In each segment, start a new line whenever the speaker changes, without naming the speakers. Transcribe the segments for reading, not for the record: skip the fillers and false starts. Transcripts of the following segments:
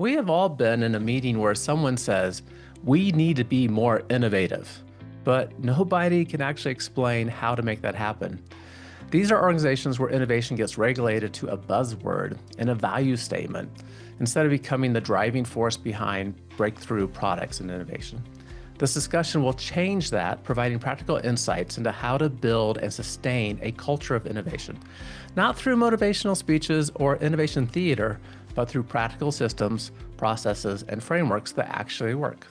We have all been in a meeting where someone says, we need to be more innovative, but nobody can actually explain how to make that happen. These are organizations where innovation gets regulated to a buzzword and a value statement instead of becoming the driving force behind breakthrough products and innovation. This discussion will change that, providing practical insights into how to build and sustain a culture of innovation, not through motivational speeches or innovation theater, but through practical systems, processes, and frameworks that actually work.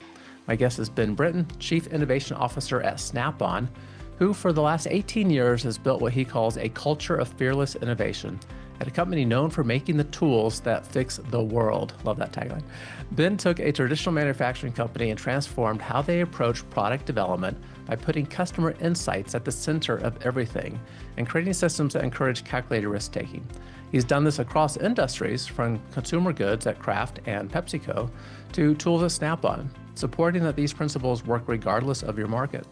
My guest is Ben Brenton, Chief Innovation Officer at Snap-on, who for the last 18 years has built what he calls a culture of fearless innovation at a company known for making the tools that fix the world. Love that tagline. Ben took a traditional manufacturing company and transformed how they approach product development by putting customer insights at the center of everything and creating systems that encourage calculated risk-taking. He's done this across industries, from consumer goods at Kraft and PepsiCo to tools at Snap-on, supporting that these principles work regardless of your market.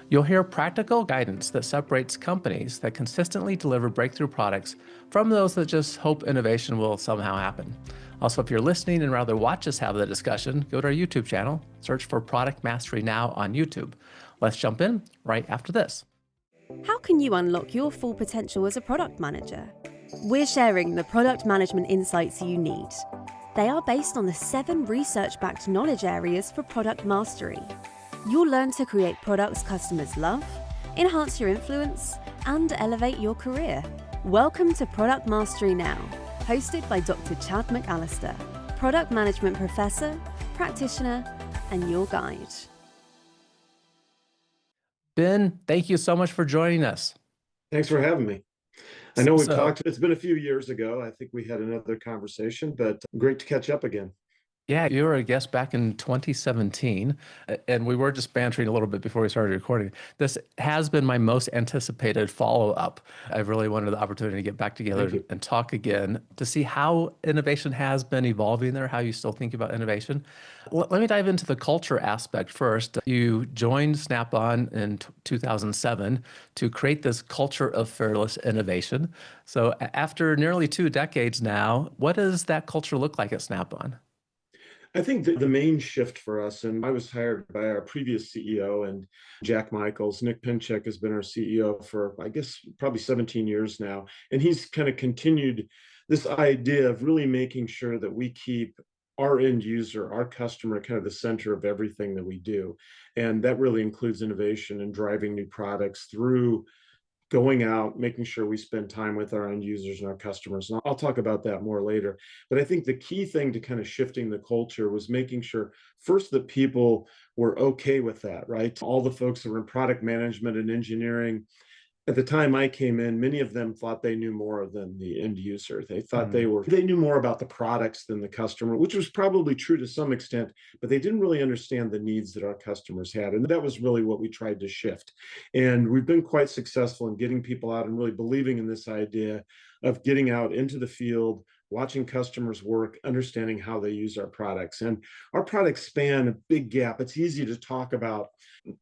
You'll hear practical guidance that separates companies that consistently deliver breakthrough products from those that just hope innovation will somehow happen. Also, if you're listening and rather watch us have the discussion, go to our YouTube channel, search for Product Mastery Now on YouTube. Let's jump in right after this.
How can you unlock your full potential as a product manager? We're sharing the product management insights you need. They are based on the 7 research-backed knowledge areas for product mastery. You'll learn to create products customers love, enhance your influence, and elevate your career. Welcome to Product Mastery Now, hosted by Dr. Chad McAllister, product management professor, practitioner, and your guide.
Ben, thank you so much for joining us.
Thanks for having me. I know we've talked, it's been a few years ago. I think we had another conversation, but great to catch up again.
Yeah, you were a guest back in 2017, and we were just bantering a little bit before we started recording. This has been my most anticipated follow-up. I've really wanted the opportunity to get back together and talk again to see how innovation has been evolving there, how you still think about innovation. Let me dive into the culture aspect first. You joined Snap-on in 2007 to create this culture of fearless innovation. So after nearly 2 decades now, what does that culture look like at Snap-on?
I think the main shift for us, and I was hired by our previous CEO and Jack Michaels. Nick Pinchek has been our CEO for, I guess, probably 17 years now. And he's kind of continued this idea of really making sure that we keep our end user, our customer, kind of the center of everything that we do. And that really includes innovation and driving new products through going out, making sure we spend time with our end users and our customers. And I'll talk about that more later. But I think the key thing to kind of shifting the culture was making sure first that people were okay with that, right? All the folks that were in product management and engineering, at the time I came in, many of them thought they knew more than the end user. They thought they knew more about the products than the customer, which was probably true to some extent, but they didn't really understand the needs that our customers had. And that was really what we tried to shift. And we've been quite successful in getting people out and really believing in this idea of getting out into the field, watching customers work, understanding how they use our products. And our products span a big gap. It's easy to talk about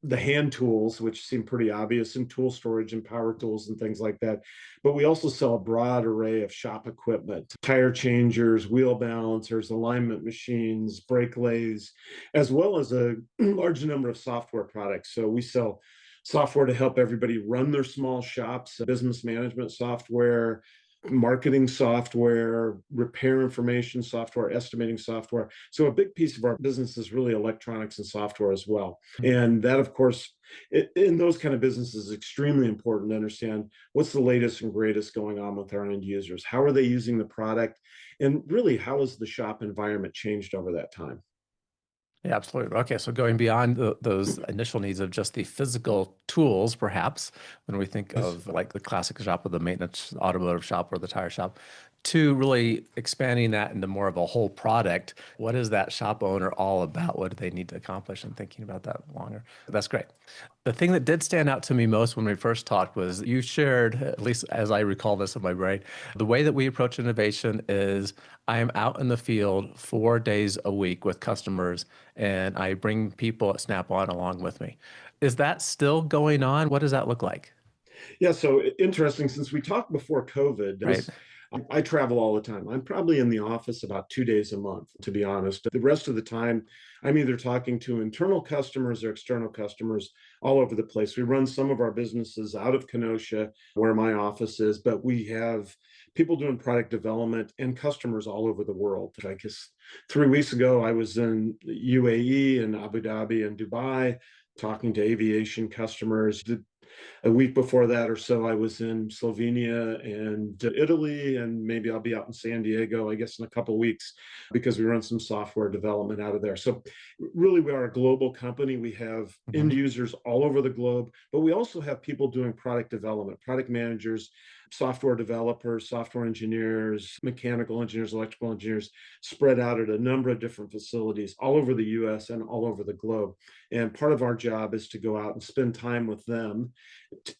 the hand tools, which seem pretty obvious, and tool storage and power tools and things like that. But we also sell a broad array of shop equipment, tire changers, wheel balancers, alignment machines, brake lathes, as well as a large number of software products. So we sell software to help everybody run their small shops, business management software, marketing software, repair information software, estimating software. So a big piece of our business is really electronics and software as well. And that, of course, in those kind of businesses is extremely important to understand what's the latest and greatest going on with our end users. How are they using the product? And really, how has the shop environment changed over that time?
Yeah, absolutely. Okay, so going beyond those initial needs of just the physical tools, perhaps, when we think of like the classic shop or the maintenance automotive shop or the tire shop, to really expanding that into more of a whole product. What is that shop owner all about? What do they need to accomplish? And thinking about that longer. That's great. The thing that did stand out to me most when we first talked was you shared, at least as I recall this in my brain, the way that we approach innovation is I am out in the field 4 days a week with customers, and I bring people at Snap-on along with me. Is that still going on? What does that look like?
Yeah, so interesting. Since we talked before COVID,
Right.
I travel all the time. I'm probably in the office about 2 days a month, to be honest. The rest of the time, I'm either talking to internal customers or external customers all over the place. We run some of our businesses out of Kenosha, where my office is, but we have people doing product development and customers all over the world. I guess 3 weeks ago, I was in UAE and Abu Dhabi and Dubai talking to aviation customers. A week before that or so, I was in Slovenia and Italy, and maybe I'll be out in San Diego, I guess, in a couple of weeks because we run some software development out of there. So really, we are a global company. We have
Mhm.
end users all over the globe, but we also have people doing product development, product managers, software developers, software engineers, mechanical engineers, electrical engineers, spread out at a number of different facilities all over the US and all over the globe. And part of our job is to go out and spend time with them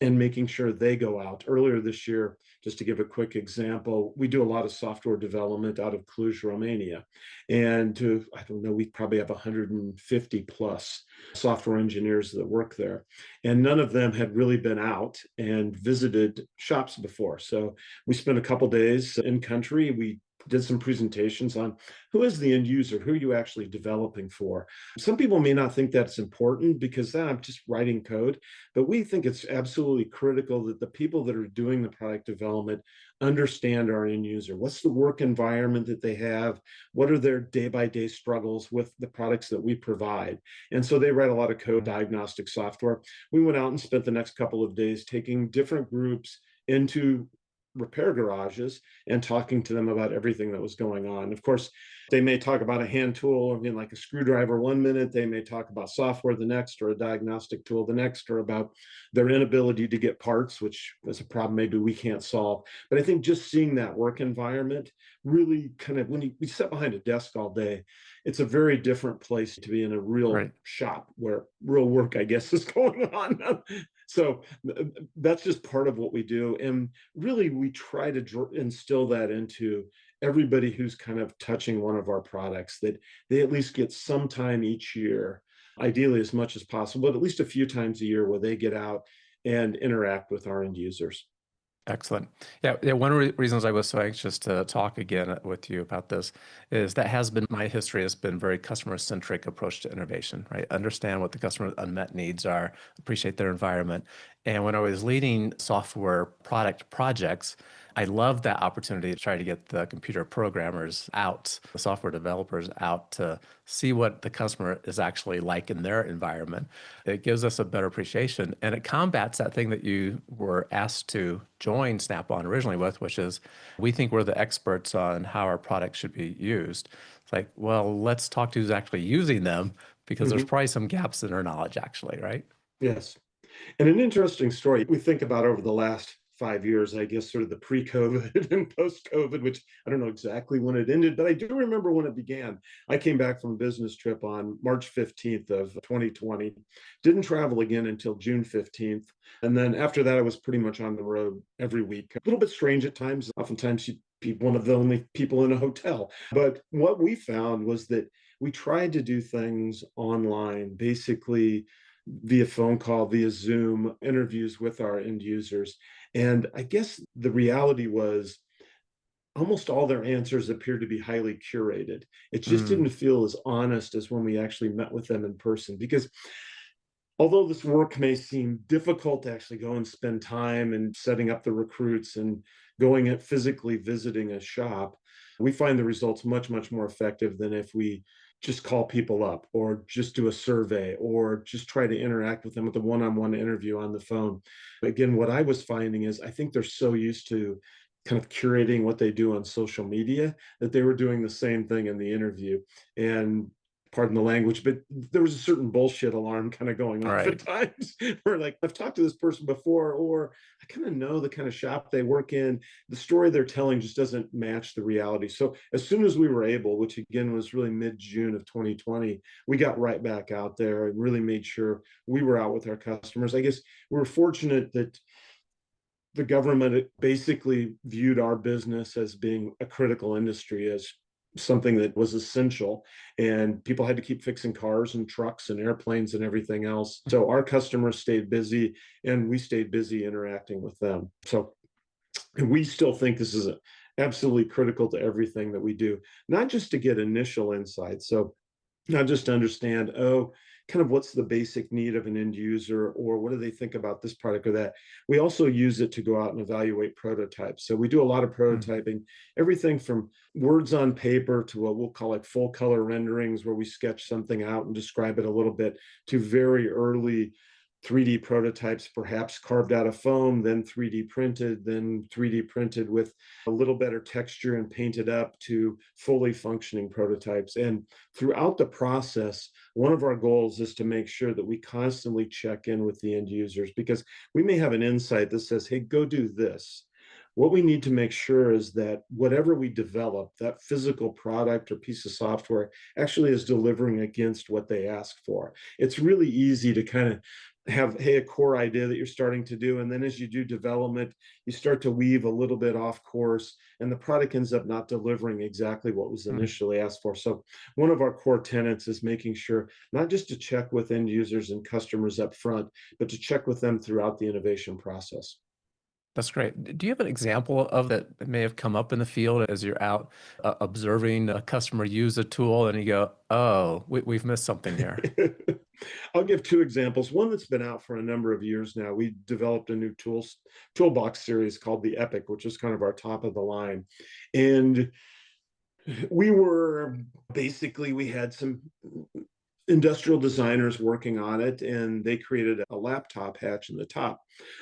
and making sure they go out. Earlier this year, just to give a quick example, we do a lot of software development out of Cluj, Romania. And I don't know, we probably have 150 plus software engineers that work there. And none of them had really been out and visited shops before. So we spent a couple days in country. We did some presentations on who is the end user, who are you actually developing for. Some people may not think that's important because I'm just writing code, but we think it's absolutely critical that the people that are doing the product development understand our end user. What's the work environment that they have? What are their day-by-day struggles with the products that we provide? And so they write a lot of code, diagnostic software. We went out and spent the next couple of days taking different groups into repair garages and talking to them about everything that was going on. Of course, they may talk about a hand tool, I mean, like a screwdriver 1 minute, they may talk about software the next, or a diagnostic tool the next, or about their inability to get parts, which is a problem maybe we can't solve. But I think just seeing that work environment really kind of, when you sit behind a desk all day, it's a very different place to be in a real
Right.
shop where real work, I guess, is going on. So that's just part of what we do. And really, we try to instill that into everybody who's kind of touching one of our products, that they at least get some time each year, ideally as much as possible, but at least a few times a year where they get out and interact with our end users.
Excellent. Yeah, yeah. One of the reasons I was so anxious to talk again with you about this is that has been my history has been very customer-centric approach to innovation, right? Understand what the customer's unmet needs are, appreciate their environment. And when I was leading software product projects, I loved that opportunity to try to get the computer programmers out, the software developers out to see what the customer is actually like in their environment. It gives us a better appreciation and it combats that thing that you were asked to join Snap-on originally with, which is we think we're the experts on how our products should be used. It's like, well, let's talk to who's actually using them because there's
Mhm.
probably some gaps in our knowledge actually, right?
Yes. And an interesting story we think about over the last 5 years, I guess, sort of the pre-COVID and post-COVID, which I don't know exactly when it ended, but I do remember when it began. I came back from a business trip on March 15th of 2020, didn't travel again until June 15th. And then after that, I was pretty much on the road every week. A little bit strange at times. Oftentimes, you'd be one of the only people in a hotel. But what we found was that we tried to do things online, basically via phone call, via Zoom, interviews with our end users. And I guess the reality was almost all their answers appeared to be highly curated. It just
Mm,
didn't feel as honest as when we actually met with them in person. Because although this work may seem difficult to actually go and spend time and setting up the recruits and going and physically visiting a shop, we find the results much, much more effective than if we just call people up or just do a survey or just try to interact with them with a one-on-one interview on the phone. Again, what I was finding is I think they're so used to kind of curating what they do on social media that they were doing the same thing in the interview. And pardon the language, but there was a certain bullshit alarm kind of going off at
right.
times where like, I've talked to this person before, or I kind of know the kind of shop they work in. The story they're telling just doesn't match the reality. So as soon as we were able, which again was really mid-June of 2020, we got right back out there and really made sure we were out with our customers. I guess we were fortunate that the government basically viewed our business as being a critical industry, as something that was essential, and people had to keep fixing cars and trucks and airplanes and everything else. So our customers stayed busy and we stayed busy interacting with them. So we still think this is absolutely critical to everything that we do, not just to get initial insights. So not just to understand, oh, kind of what's the basic need of an end user, or what do they think about this product or that. We also use it to go out and evaluate prototypes. So we do a lot of
Mm.
prototyping, everything from words on paper to what we'll call like full color renderings, where we sketch something out and describe it a little bit, to very early 3D prototypes, perhaps carved out of foam, then 3D printed, then 3D printed with a little better texture and painted up, to fully functioning prototypes. And throughout the process, one of our goals is to make sure that we constantly check in with the end users, because we may have an insight that says, hey, go do this. What we need to make sure is that whatever we develop, that physical product or piece of software, actually is delivering against what they ask for. It's really easy to kind of have, hey, a core idea that you're starting to do, and then as you do development, you start to weave a little bit off course, and the product ends up not delivering exactly what was
Mm.
initially asked for. So one of our core tenets is making sure not just to check with end users and customers up front, but to check with them throughout the innovation process.
That's great. Do you have an example of that may have come up in the field as you're out observing a customer use a tool and you go, oh, we've missed something here?
I'll give two examples. One that's been out for a number of years now. We developed a new toolbox series called the Epic, which is kind of our top of the line. And we were basically, we had some industrial designers working on it, and they created a laptop hatch in the top.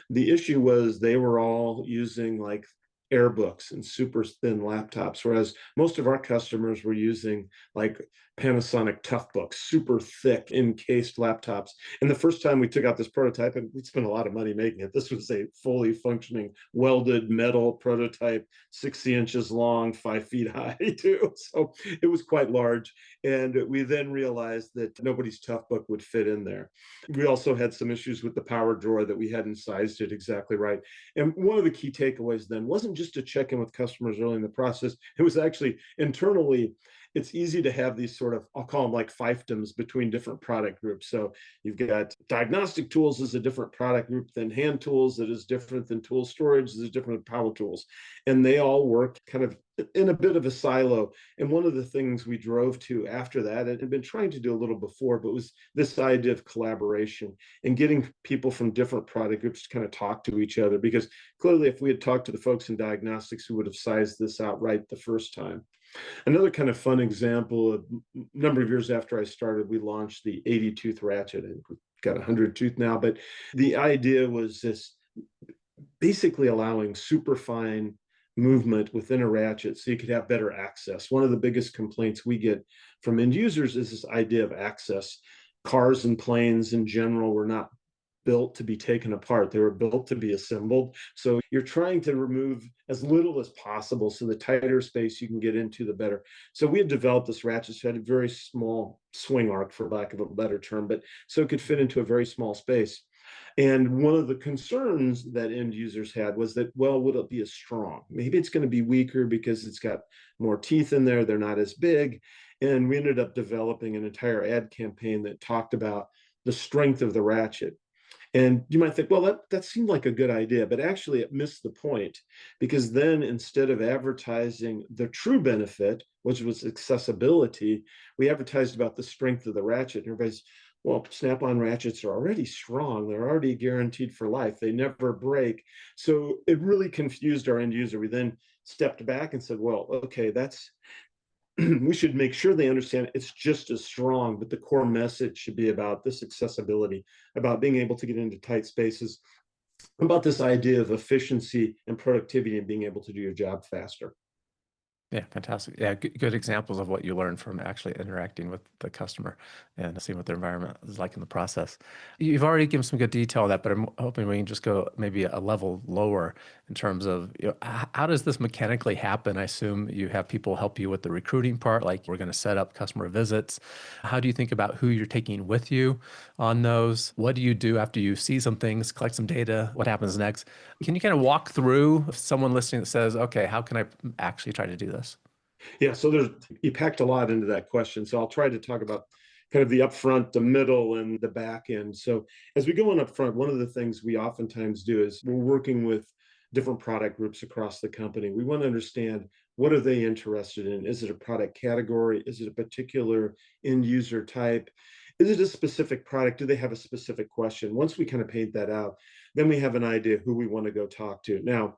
The issue was they were all using like air books and super thin laptops, whereas most of our customers were using like Panasonic Toughbooks, super thick encased laptops. And the first time we took out this prototype, and we spent a lot of money making it, this was a fully functioning welded metal prototype, 60 inches long, 5 feet high too. So it was quite large. And we then realized that nobody's Toughbook would fit in there. We also had some issues with the power drawer, that we hadn't sized it exactly right. And one of the key takeaways then wasn't just to check in with customers early in the process. It was actually internally, it's easy to have these sort of, I'll call them like fiefdoms between different product groups. So you've got diagnostic tools as a different product group than hand tools, that is different than tool storage, that is different than power tools. And they all work kind of in a bit of a silo. And one of the things we drove to after that, and had been trying to do a little before, but was this idea of collaboration and getting people from different product groups to kind of talk to each other. Because clearly, if we had talked to the folks in diagnostics, we would have sized this out right the first time. Another kind of fun example, a number of years after I started, we launched the 80 tooth ratchet, and we've got 100 tooth now. But the idea was this, basically allowing super fine movement within a ratchet so you could have better access. One of the biggest complaints we get from end users is this idea of access. Cars and planes in general were not built to be taken apart. They were built to be assembled. So you're trying to remove as little as possible, so the tighter space you can get into, the better. So we had developed this ratchet, so it had a very small swing arc, for lack of a better term, but so it could fit into a very small space. And one of the concerns that end users had was that, well, would it be as strong? Maybe it's going to be weaker because it's got more teeth in there. They're not as big. And we ended up developing an entire ad campaign that talked about the strength of the ratchet. And you might think, well, that seemed like a good idea, but actually it missed the point, because then instead of advertising the true benefit, which was accessibility, we advertised about the strength of the ratchet. And everybody's, well, Snap-on ratchets are already strong. They're already guaranteed for life. They never break. So it really confused our end user. We then stepped back and said, well, okay, that's we should make sure they understand it's just as strong, but the core message should be about this accessibility, about being able to get into tight spaces, about this idea of efficiency and productivity and being able to do your job faster.
Yeah, fantastic. Yeah, good examples of what you learned from actually interacting with the customer and seeing what their environment is like in the process. You've already given some good detail on that, but I'm hoping we can just go maybe a level lower in terms of, how does this mechanically happen? I assume you have people help you with the recruiting part, like we're going to set up customer visits. How do you think about who you're taking with you on those? What do you do after you see some things, collect some data? What happens next? Can you kind of walk through someone listening that says, okay, how can I actually try to do this?
Yeah, so you packed a lot into that question. So I'll try to talk about kind of the upfront, the middle, and the back end. So as we go on up front, one of the things we oftentimes do is we're working with different product groups across the company. We want to understand, what are they interested in? Is it a product category? Is it a particular end user type? Is it a specific product? Do they have a specific question? Once we kind of paint that out, then we have an idea who we want to go talk to. Now,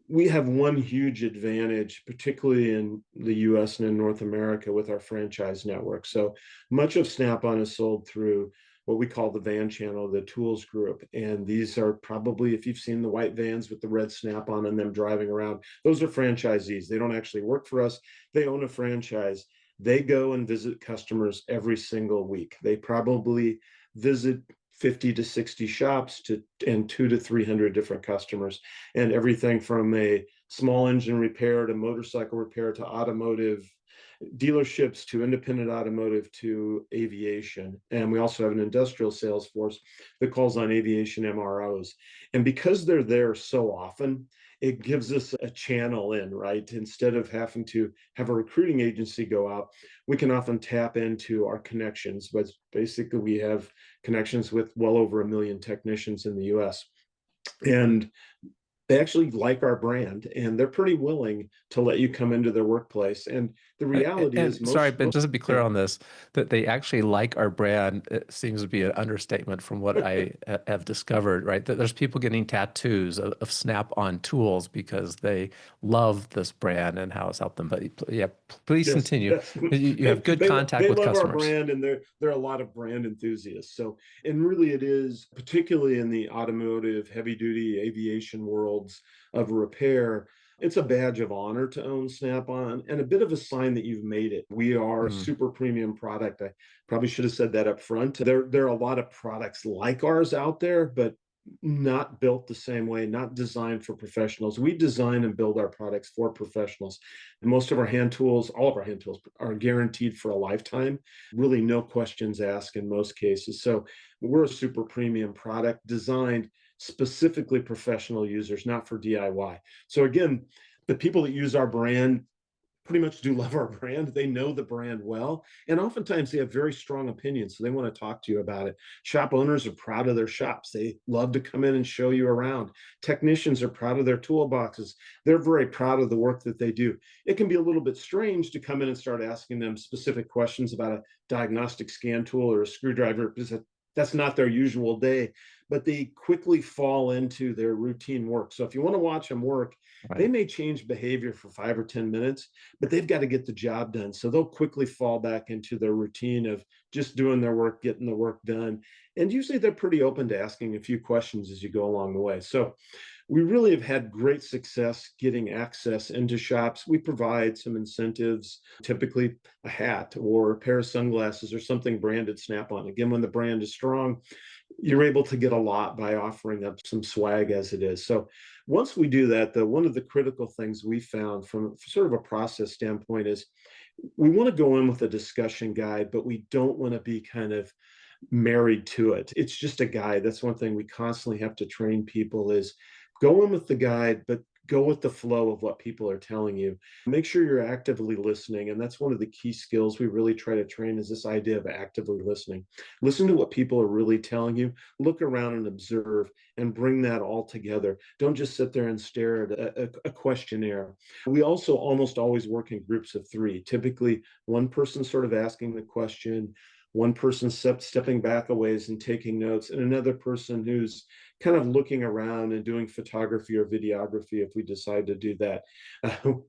we have one huge advantage, particularly in the US and in North America, with our franchise network. So much of Snap-on is sold through what we call the van channel, the tools group. And these are probably, if you've seen the white vans with the red Snap-on and them driving around, those are franchisees. They don't actually work for us. They own a franchise. They go and visit customers every single week. They probably visit 50 to 60 shops and 200 to 300 different customers, and everything from a small engine repair to motorcycle repair to automotive dealerships to independent automotive to aviation. And we also have an industrial sales force that calls on aviation MROs. And because they're there so often, it gives us a channel in, right? Instead of having to have a recruiting agency go out, we can often tap into our connections. But basically, we have connections with well over 1 million technicians in the US. And they actually like our brand, and they're pretty willing to let you come into their workplace. And the reality is,
And sorry,
most,
Ben,
most
just to be clear
yeah.
on this, that they actually like our brand, it seems to be an understatement from what I have discovered, right? That there's people getting tattoos of Snap-on tools because they love this brand and how it's helped them. But yeah, please
Yes,
continue.
yes.
You have good contact
They
with
love our
customers.
brand, and they're a lot of brand enthusiasts. So, and really, it is particularly in the automotive, heavy duty aviation worlds of repair. It's a badge of honor to own Snap-on, and a bit of a sign that you've made it. We are a
Mm.
super premium product. I probably should have said that up front. There are a lot of products like ours out there, but not built the same way, not designed for professionals. We design and build our products for professionals. And most of our hand tools, all of our hand tools, are guaranteed for a lifetime. Really, no questions asked in most cases. So we're a super premium product designed specifically professional users, not for DIY. So again, the people that use our brand pretty much do love our brand. They know the brand well, and oftentimes they have very strong opinions, so they want to talk to you about it. Shop owners are proud of their shops. They love to come in and show you around. Technicians are proud of their toolboxes. They're very proud of the work that they do. It can be a little bit strange to come in and start asking them specific questions about a diagnostic scan tool or a screwdriver, because that's not their usual day, but they quickly fall into their routine work. So if you want to watch them work, they
Right.
may change behavior for 5 or 10 minutes, but they've got to get the job done. So they'll quickly fall back into their routine of just doing their work, getting the work done. And usually they're pretty open to asking a few questions as you go along the way. So we really have had great success getting access into shops. We provide some incentives, typically a hat or a pair of sunglasses or something branded Snap-on. Again, when the brand is strong, you're able to get a lot by offering up some swag as it is. So once we do that, though, one of the critical things we found from sort of a process standpoint is, we want to go in with a discussion guide, but we don't want to be kind of married to it. It's just a guide. That's one thing we constantly have to train people is, go in with the guide, but go with the flow of what people are telling you. Make sure you're actively listening. And that's one of the key skills we really try to train, is this idea of actively listening. Listen to what people are really telling you, look around and observe, and bring that all together. Don't just sit there and stare at a questionnaire. We also almost always work in groups of three, typically one person sort of asking the question, one person stepping back a ways and taking notes, and another person who's kind of looking around and doing photography or videography if we decide to do that.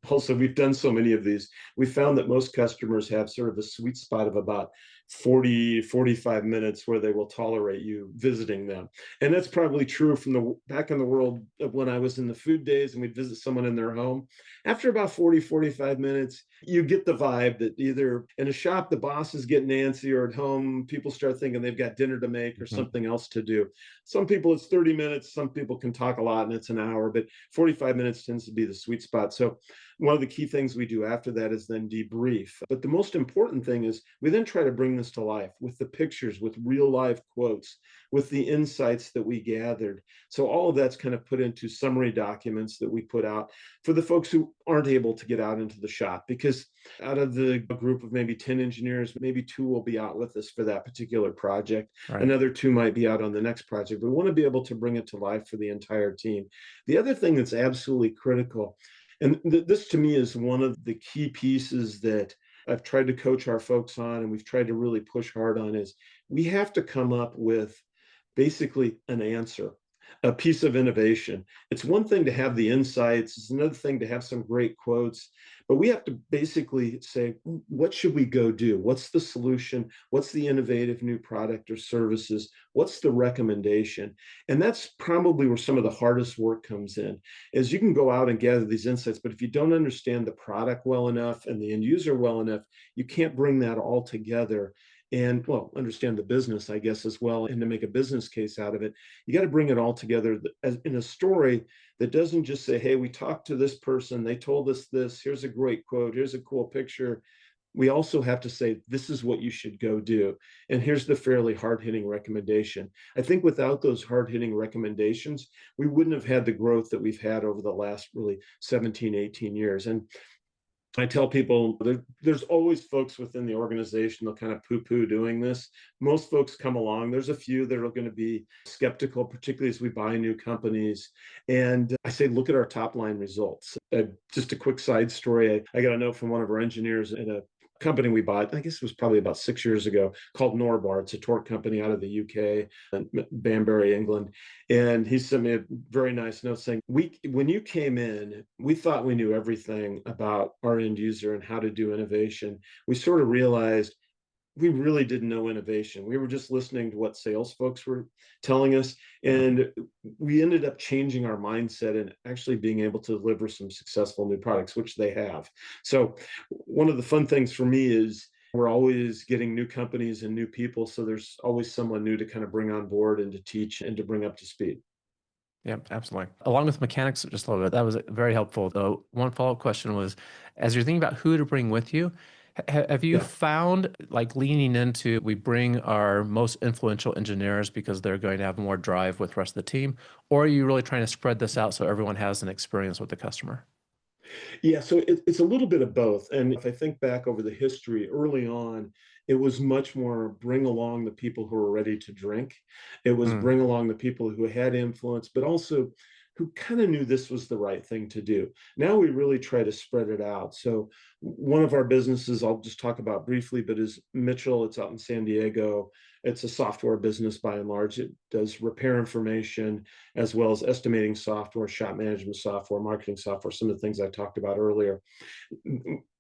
Also, we've done so many of these. We found that most customers have sort of a sweet spot of about 45 minutes where they will tolerate you visiting them. And that's probably true from the back in the world of when I was in the food days and we'd visit someone in their home. After about 45 minutes, you get the vibe that either in a shop, the boss is getting antsy, or at home, people start thinking they've got dinner to make or
Mhm.
something else to do. Some people it's 30 minutes, some people can talk a lot and it's an hour, but 45 minutes tends to be the sweet spot. So one of the key things we do after that is then debrief. But the most important thing is we then try to bring this to life with the pictures, with real life quotes, with the insights that we gathered. So all of that's kind of put into summary documents that we put out for the folks who aren't able to get out into the shop, because out of the group of maybe 10 engineers, maybe 2 will be out with us for that particular project.
Right.
Another 2 might be out on the next project. We want to be able to bring it to life for the entire team. The other thing that's absolutely critical, and this to me is one of the key pieces that I've tried to coach our folks on, and we've tried to really push hard on, is we have to come up with basically an answer, a piece of innovation. It's one thing to have the insights, it's another thing to have some great quotes, but we have to basically say, what should we go do? What's the solution? What's the innovative new product or services? What's the recommendation? And that's probably where some of the hardest work comes in, is you can go out and gather these insights, but if you don't understand the product well enough and the end user well enough, you can't bring that all together and, well, understand the business, I guess, as well, and to make a business case out of it. You got to bring it all together as in a story that doesn't just say, hey, we talked to this person, they told us this, here's a great quote, here's a cool picture. We also have to say, this is what you should go do. And here's the fairly hard-hitting recommendation. I think without those hard-hitting recommendations, we wouldn't have had the growth that we've had over the last really 17, 18 years. And I tell people there's always folks within the organization that kind of poo-poo doing this. Most folks come along. There's a few that are going to be skeptical, particularly as we buy new companies. And I say, look at our top line results. Just a quick side story. I got a note from one of our engineers in a company we bought, I guess it was probably about 6 years ago, called Norbar. It's a torque company out of the UK and Banbury, England. And he sent me a very nice note saying, when you came in, we thought we knew everything about our end user and how to do innovation. We sort of realized we really didn't know innovation. We were just listening to what sales folks were telling us. And we ended up changing our mindset and actually being able to deliver some successful new products, which they have. So one of the fun things for me is we're always getting new companies and new people. So there's always someone new to kind of bring on board and to teach and to bring up to speed.
Yeah, absolutely. Along with mechanics, just a little bit, that was very helpful. Though one follow-up question was, as you're thinking about who to bring with you, have you
Yeah.
found like leaning into we bring our most influential engineers because they're going to have more drive with the rest of the team, or are you really trying to spread this out so everyone has an experience with the customer?
Yeah, so it's a little bit of both. And if I think back over the history, early on, it was much more bring along the people who were ready to drink. It was
Mm,
bring along the people who had influence, but also who kind of knew this was the right thing to do. Now we really try to spread it out. So one of our businesses, I'll just talk about briefly, but is Mitchell. It's out in San Diego. It's a software business by and large. It does repair information as well as estimating software, shop management software, marketing software, some of the things I talked about earlier.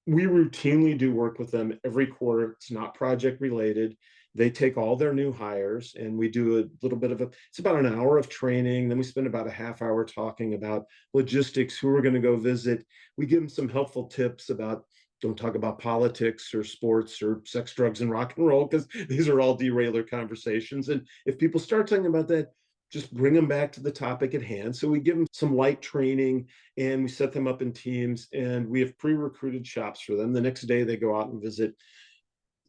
We routinely do work with them every quarter. It's not project related. They take all their new hires and we do a little bit of it's about an hour of training. Then we spend about a half hour talking about logistics, who we're going to go visit. We give them some helpful tips about don't talk about politics or sports or sex, drugs, and rock and roll, because these are all derailer conversations. And if people start talking about that, just bring them back to the topic at hand. So we give them some light training and we set them up in teams and we have pre-recruited shops for them. The next day they go out and visit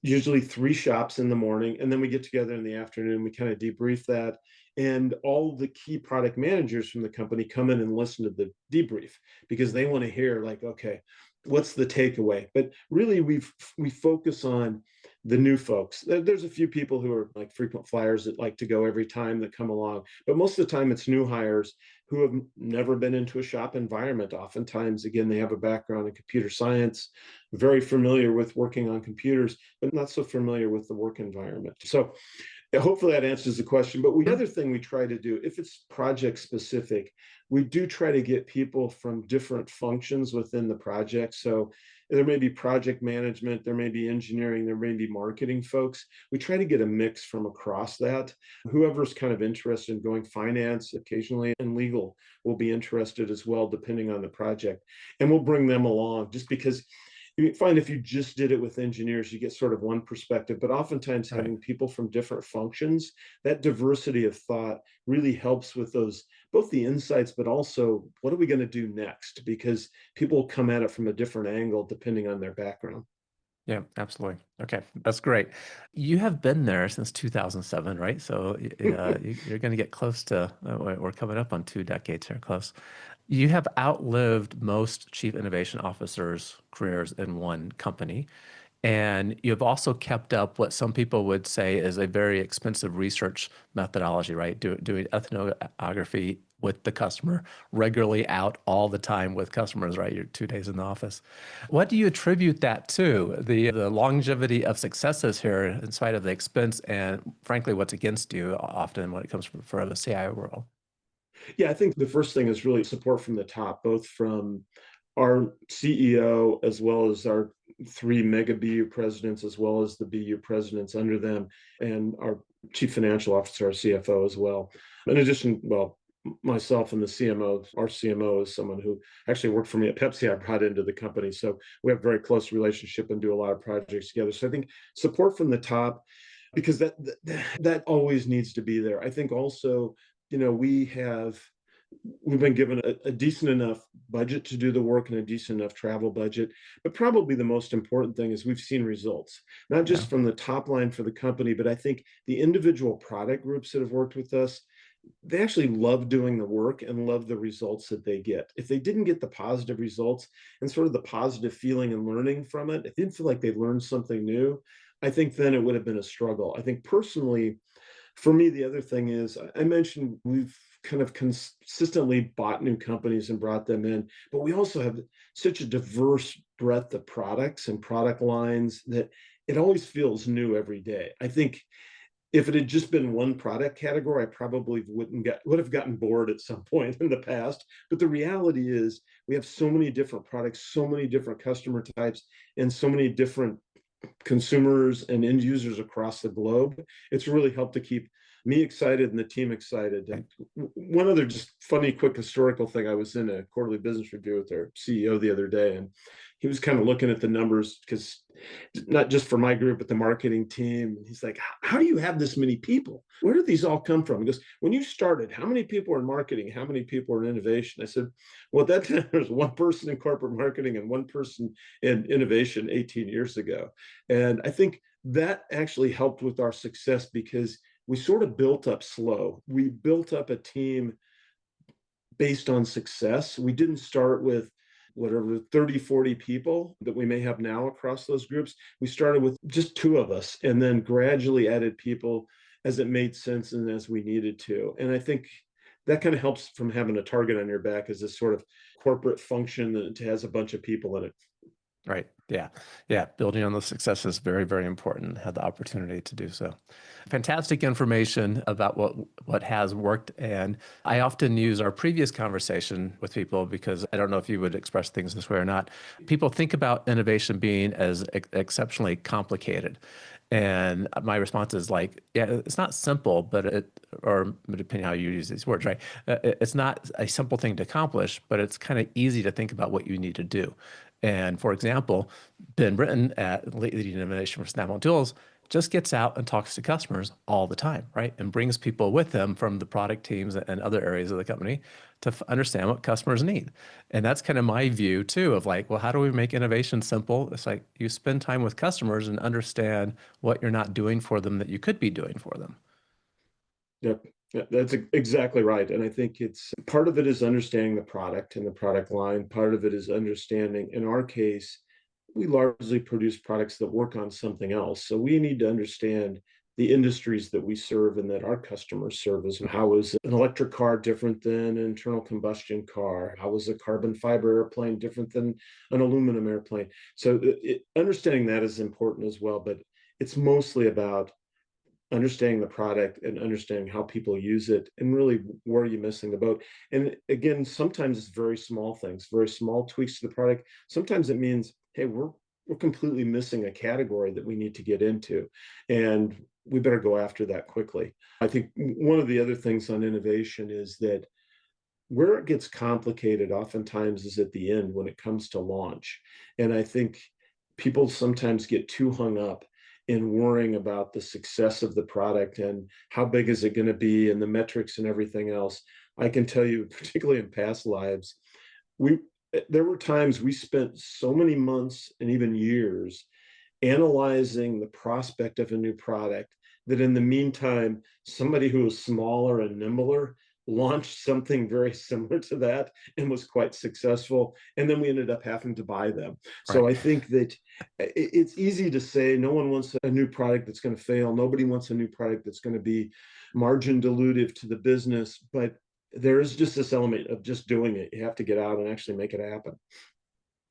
usually 3 shops in the morning, and then we get together in the afternoon. We kind of debrief that, and all the key product managers from the company come in and listen to the debrief because they want to hear like, okay, what's the takeaway? But really, we focus on the new folks. There's a few people who are like frequent flyers that like to go every time that come along, but most of the time it's new hires who have never been into a shop environment. Oftentimes, again, they have a background in computer science, very familiar with working on computers, but not so familiar with the work environment. So hopefully that answers the question. But the other thing we try to do, if it's project specific, we do try to get people from different functions within the project. So there may be project management, there may be engineering, there may be marketing folks. We try to get a mix from across that. Whoever's kind of interested in going finance occasionally and legal will be interested as well, depending on the project. And we'll bring them along just because you find if you just did it with engineers, you get sort of one perspective, but oftentimes
right.
having people from different functions, that diversity of thought really helps with those both the insights, but also what are we going to do next? Because people come at it from a different angle depending on their background.
Yeah, absolutely. Okay, that's great. You have been there since 2007, right? So you're going to get close to, we're coming up on 2 decades here, close. You have outlived most chief innovation officers' careers in one company. And you've also kept up what some people would say is a very expensive research methodology, right? Doing ethnography with the customer, regularly out all the time with customers, right? You're 2 days in the office. What do you attribute that to? The longevity of successes here, in spite of the expense, and frankly, what's against you often when it comes for the CIO world?
Yeah, I think the first thing is really support from the top, both from our CEO as well as our three mega BU presidents, as well as the BU presidents under them, and our chief financial officer, our CFO as well. In addition, well, myself and the CMO, our CMO is someone who actually worked for me at Pepsi. I brought into the company. So we have a very close relationship and do a lot of projects together. So I think support from the top, because that always needs to be there. I think also, we've been given a decent enough budget to do the work and a decent enough travel budget. But probably the most important thing is we've seen results, not
Yeah,
just from the top line for the company, but I think the individual product groups that have worked with us, they actually love doing the work and love the results that they get. If they didn't get the positive results and sort of the positive feeling and learning from it, if they didn't feel like they learned something new, I think then it would have been a struggle. I think personally, for me, the other thing is I mentioned we've kind of consistently bought new companies and brought them in, but we also have such a diverse breadth of products and product lines that it always feels new every day. I think if it had just been one product category, I probably would have gotten bored at some point in the past. But the reality is we have so many different products, so many different customer types, and so many different consumers and end users across the globe. It's really helped to keep me excited and the team excited.
right.
And one other just funny, quick historical thing, I was in a quarterly business review with our CEO the other day, and he was kind of looking at the numbers because not just for my group, but the marketing team. He's like, how do you have this many people? Where did these all come from? He goes, when you started, how many people were in marketing? How many people were in innovation? I said, well, at that time, there was one person in corporate marketing and one person in innovation 18 years ago. And I think that actually helped with our success because we sort of built up slow. We built up a team based on success. We didn't start with whatever 30, 40 people that we may have now across those groups. We started with just two of us and then gradually added people as it made sense and as we needed to. And I think that kind of helps from having a target on your back as this sort of corporate function that has a bunch of people in it.
Right. Yeah. Yeah. Building on those successes is very, very important. Had the opportunity to do so. Fantastic information about what has worked. And I often use our previous conversation with people because I don't know if you would express things this way or not. People think about innovation being as exceptionally complicated. And my response is like, yeah, it's not simple, but or depending how you use these words, right? It's not a simple thing to accomplish, but it's kind of easy to think about what you need to do. And for example, Ben Brenton at Leading Innovation for Snap-on Tools just gets out and talks to customers all the time, right? And brings people with him from the product teams and other areas of the company to understand what customers need. And that's kind of my view too of like, well, how do we make innovation simple? It's like you spend time with customers and understand what you're not doing for them that you could be doing for them.
Yep. Yeah, that's exactly right. And I think it's part of it is understanding the product and the product line. Part of it is understanding, in our case, we largely produce products that work on something else. So we need to understand the industries that we serve and that our customers serve as how is an electric car different than an internal combustion car? How is a carbon fiber airplane different than an aluminum airplane? So understanding that is important as well, but it's mostly about understanding the product and understanding how people use it and really where are you missing the boat. And again, sometimes it's very small things, very small tweaks to the product. Sometimes it means, hey, we're completely missing a category that we need to get into, and we better go after that quickly. I think one of the other things on innovation is that where it gets complicated oftentimes is at the end when it comes to launch. And I think people sometimes get too hung up in worrying about the success of the product and how big is it going to be and the metrics and everything else. I can tell you, particularly in past lives, we there were times we spent so many months and even years analyzing the prospect of a new product that in the meantime, somebody who was smaller and nimbler launched something very similar to that and was quite successful. And then we ended up having to buy them.
Right.
So I think that it's easy to say no one wants a new product that's going to fail. Nobody wants a new product that's going to be margin dilutive to the business. But there is just this element of just doing it. You have to get out and actually make it happen.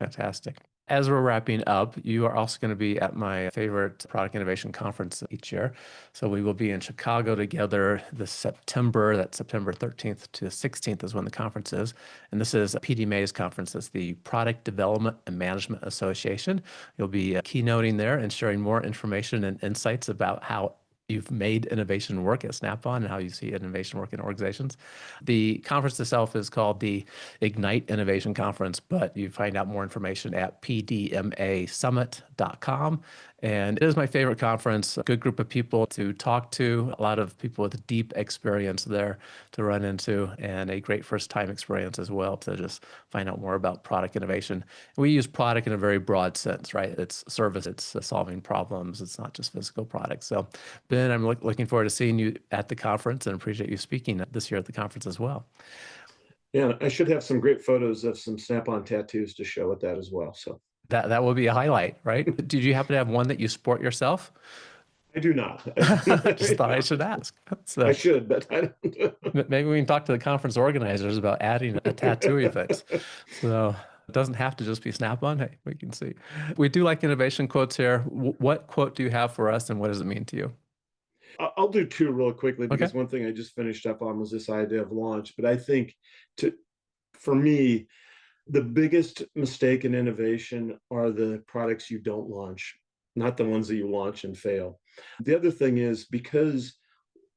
Fantastic. As we're wrapping up, you are also going to be at my favorite product innovation conference each year. So we will be in Chicago together this September. That's September 13th to 16th is when the conference is. And this is PDMA's conference. It's the Product Development and Management Association. You'll be keynoting there and sharing more information and insights about how you've made innovation work at Snap-on and how you see innovation work in organizations. The conference itself is called the Ignite Innovation Conference, but you find out more information at pdmasummit.com. And it is my favorite conference, a good group of people to talk to, a lot of people with deep experience there to run into, and a great first-time experience as well to just find out more about product innovation. We use product in a very broad sense, right? It's service, it's solving problems, it's not just physical products. So Ben, I'm looking forward to seeing you at the conference and appreciate you speaking this year at the conference as well.
Yeah, I should have some great photos of some Snap-on tattoos to show at that as well. So
That will be a highlight, right? Did you happen to have one that you sport yourself?
I do not.
I just thought I should ask. So
I should, but I don't.
maybe we can talk to the conference organizers about adding a tattoo effects. So it doesn't have to just be Snap-on. Hey, we can see. We do like innovation quotes here. What quote do you have for us and what does it mean to you?
I'll do two real quickly because
Okay.
one thing I just finished up on was this idea of launch. But I think for me, the biggest mistake in innovation are the products you don't launch, not the ones that you launch and fail. The other thing is because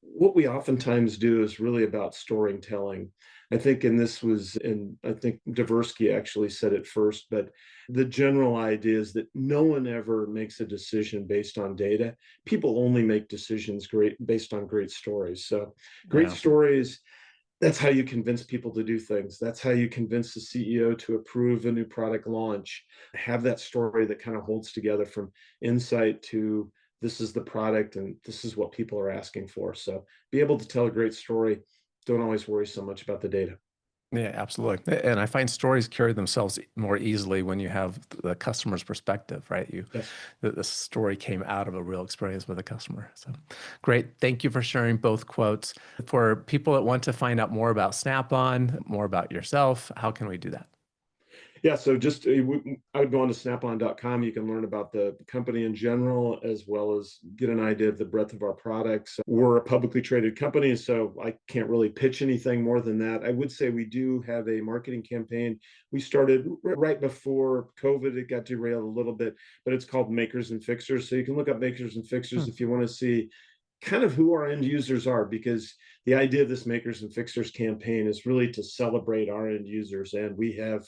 what we oftentimes do is really about storytelling. I think, and this was in, I think Dvorsky actually said it first, but the general idea is that no one ever makes a decision based on data. People only make decisions based on great stories. So great
Yeah.
stories, that's how you convince people to do things. That's how you convince the CEO to approve a new product launch. Have that story that kind of holds together from insight to this is the product and this is what people are asking for. So be able to tell a great story. Don't always worry so much about the data.
Yeah, absolutely. And I find stories carry themselves more easily when you have the customer's perspective, right?
Yes.
The story came out of a real experience with a customer. So great. Thank you for sharing both quotes. For people that want to find out more about Snap-on, more about yourself, how can we do that?
Yeah, so just I would go on to snapon.com. You can learn about the company in general, as well as get an idea of the breadth of our products. We're a publicly traded company, so I can't really pitch anything more than that. I would say we do have a marketing campaign. We started right before COVID. It got derailed a little bit, but it's called Makers and Fixers. So you can look up Makers and Fixers if you want to see kind of who our end users are, because the idea of this Makers and Fixers campaign is really to celebrate our end users. And we have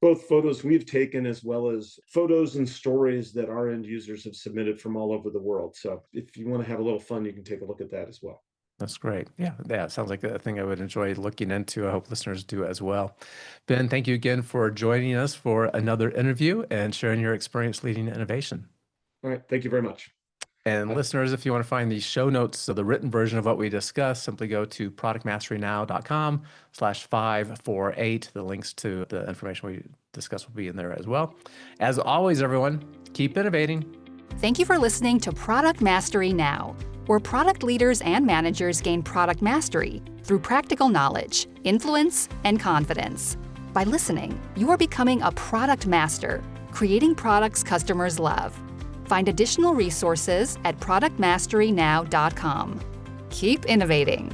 both photos we've taken as well as photos and stories that our end users have submitted from all over the world. So if you want to have a little fun, you can take a look at that as well.
That's great. Yeah, it sounds like a thing I would enjoy looking into. I hope listeners do as well. Ben, thank you again for joining us for another interview and sharing your experience leading innovation.
All right. Thank you very much.
And listeners, if you want to find the show notes, so the written version of what we discussed, simply go to productmasterynow.com/548. The links to the information we discussed will be in there as well. As always, everyone, keep innovating.
Thank you for listening to Product Mastery Now, where product leaders and managers gain product mastery through practical knowledge, influence, and confidence. By listening, you are becoming a product master, creating products customers love. Find additional resources at productmasterynow.com. Keep innovating.